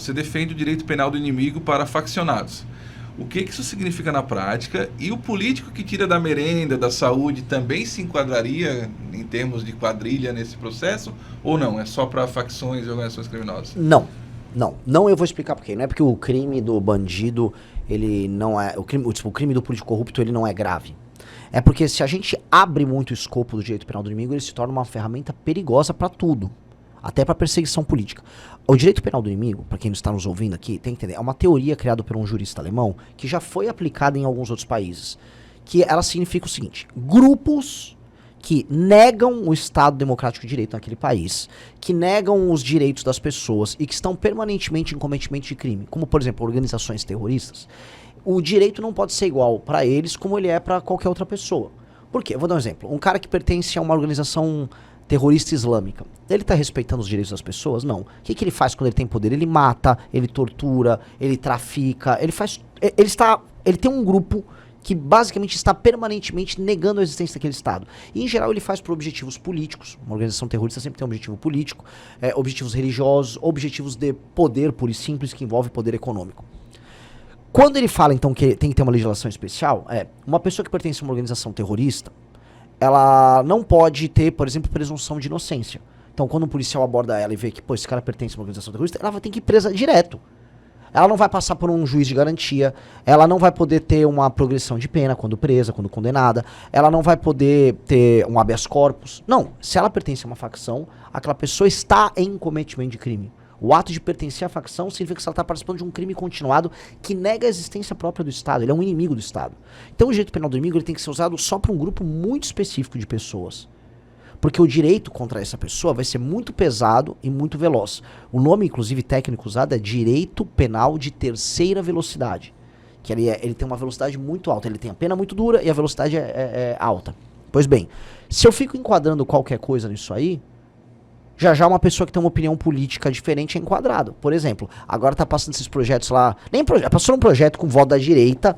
você defende o direito penal do inimigo para faccionados. O que isso significa na prática? E o político que tira da merenda, da saúde, também se enquadraria em termos de quadrilha nesse processo? Ou não? É só para facções e organizações criminosas? Não, eu vou explicar por quê. Não é porque o crime do bandido, ele não é... O crime do político corrupto, ele não é grave. É porque se a gente abre muito o escopo do direito penal do inimigo, ele se torna uma ferramenta perigosa para tudo. Até para perseguição política. O direito penal do inimigo, para quem está nos ouvindo aqui, tem que entender, é uma teoria criada por um jurista alemão que já foi aplicada em alguns outros países. Que ela significa o seguinte: grupos que negam o Estado Democrático de Direito naquele país, que negam os direitos das pessoas e que estão permanentemente em cometimento de crime, como por exemplo organizações terroristas, o direito não pode ser igual para eles como ele é para qualquer outra pessoa. Por quê? Eu vou dar um exemplo. Um cara que pertence a uma organização terrorista islâmica, ele tá respeitando os direitos das pessoas? Não. O que ele faz quando ele tem poder? Ele mata, ele tortura, ele trafica, ele tem um grupo que basicamente está permanentemente negando a existência daquele Estado. E em geral ele faz por objetivos políticos. Uma organização terrorista sempre tem um objetivo político, objetivos religiosos, objetivos de poder puro e simples que envolve poder econômico. Quando ele fala então que tem que ter uma legislação especial, uma pessoa que pertence a uma organização terrorista, ela não pode ter, por exemplo, presunção de inocência. Então, quando um policial aborda ela e vê que, esse cara pertence a uma organização terrorista, ela vai ter que ir presa direto. Ela não vai passar por um juiz de garantia, ela não vai poder ter uma progressão de pena quando presa, quando condenada, ela não vai poder ter um habeas corpus. Não, se ela pertence a uma facção, aquela pessoa está em cometimento de crime. O ato de pertencer à facção significa que ela está participando de um crime continuado que nega a existência própria do Estado. Ele é um inimigo do Estado. Então o direito penal do inimigo ele tem que ser usado só para um grupo muito específico de pessoas. Porque o direito contra essa pessoa vai ser muito pesado e muito veloz. O nome, inclusive, técnico usado é direito penal de terceira velocidade. Que ele tem uma velocidade muito alta. Ele tem a pena muito dura e a velocidade é alta. Pois bem, se eu fico enquadrando qualquer coisa nisso aí, já uma pessoa que tem uma opinião política diferente é enquadrado. Por exemplo, agora tá passando esses projetos lá... Passou um projeto com voto da direita,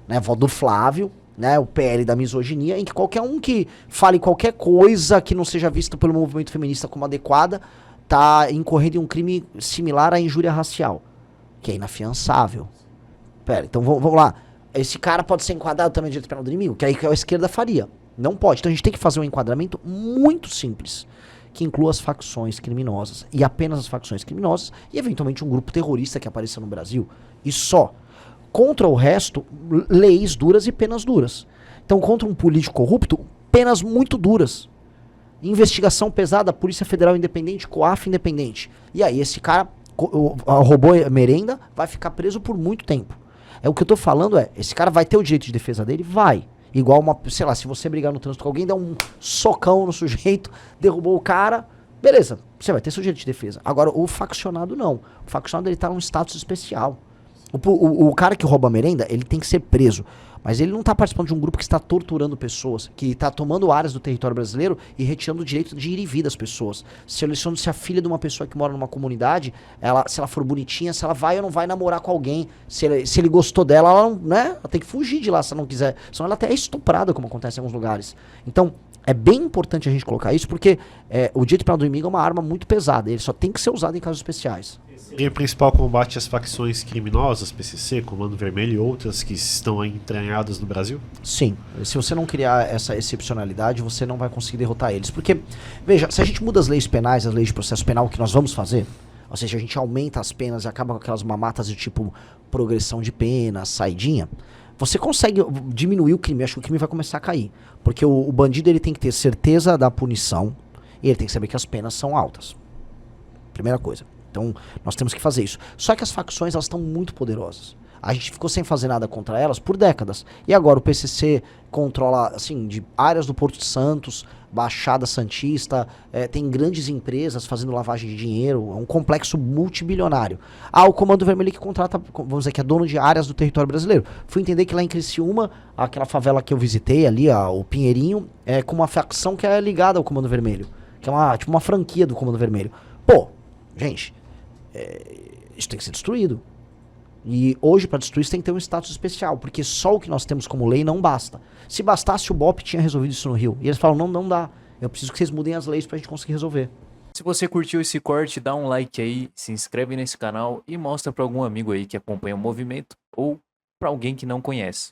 né, voto do Flávio, né, o PL da misoginia, em que qualquer um que fale qualquer coisa que não seja vista pelo movimento feminista como adequada, tá incorrendo em um crime similar à injúria racial, que é inafiançável. Então vamos lá. Esse cara pode ser enquadrado também no direito penal do inimigo, que aí a esquerda faria. Não pode. Então a gente tem que fazer um enquadramento muito simples, que inclua as facções criminosas, e apenas as facções criminosas, e eventualmente um grupo terrorista que apareceu no Brasil, e só. Contra o resto, leis duras e penas duras. Então, contra um político corrupto, penas muito duras. Investigação pesada, Polícia Federal independente, COAF independente. E aí, esse cara roubou merenda, vai ficar preso por muito tempo. O que eu tô falando esse cara vai ter o direito de defesa dele? Vai. Igual se você brigar no trânsito com alguém, dá um socão no sujeito, derrubou o cara, beleza, você vai ter seu direito de defesa. Agora, o faccionado não. O faccionado, ele tá num status especial. O cara que rouba a merenda, ele tem que ser preso. Mas ele não tá participando de um grupo que está torturando pessoas, que tá tomando áreas do território brasileiro e retirando o direito de ir e vir das pessoas. Selecionando se a filha de uma pessoa que mora numa comunidade, se ela for bonitinha, se ela vai ou não vai namorar com alguém, se ele gostou dela, ela, ela tem que fugir de lá se ela não quiser. Senão ela até é estuprada, como acontece em alguns lugares. Então, é bem importante a gente colocar isso, porque o direito penal do inimigo é uma arma muito pesada. Ele só tem que ser usado em casos especiais. E o principal combate às facções criminosas, PCC, Comando Vermelho e outras que estão entranhadas no Brasil? Sim. Se você não criar essa excepcionalidade, você não vai conseguir derrotar eles. Porque, veja, se a gente muda as leis penais, as leis de processo penal, o que nós vamos fazer, ou seja, a gente aumenta as penas e acaba com aquelas mamatas de tipo progressão de pena, saidinha, você consegue diminuir o crime. Acho que o crime vai começar a cair. Porque o bandido ele tem que ter certeza da punição e ele tem que saber que as penas são altas. Primeira coisa. Então, nós temos que fazer isso. Só que as facções, elas estão muito poderosas. A gente ficou sem fazer nada contra elas por décadas. E agora o PCC controla, assim, de áreas do Porto de Santos, Baixada Santista, tem grandes empresas fazendo lavagem de dinheiro, é um complexo multibilionário. O Comando Vermelho que contrata, vamos dizer, que é dono de áreas do território brasileiro. Fui entender que lá em Criciúma, aquela favela que eu visitei ali, o Pinheirinho, é com uma facção que é ligada ao Comando Vermelho. Que é tipo uma franquia do Comando Vermelho. Gente, isso tem que ser destruído. E hoje, para destruir isso, tem que ter um status especial, porque só o que nós temos como lei não basta. Se bastasse, o BOP tinha resolvido isso no Rio. E eles falam, não dá. Eu preciso que vocês mudem as leis pra gente conseguir resolver. Se você curtiu esse corte, dá um like aí, se inscreve nesse canal e mostra para algum amigo aí que acompanha o movimento ou para alguém que não conhece.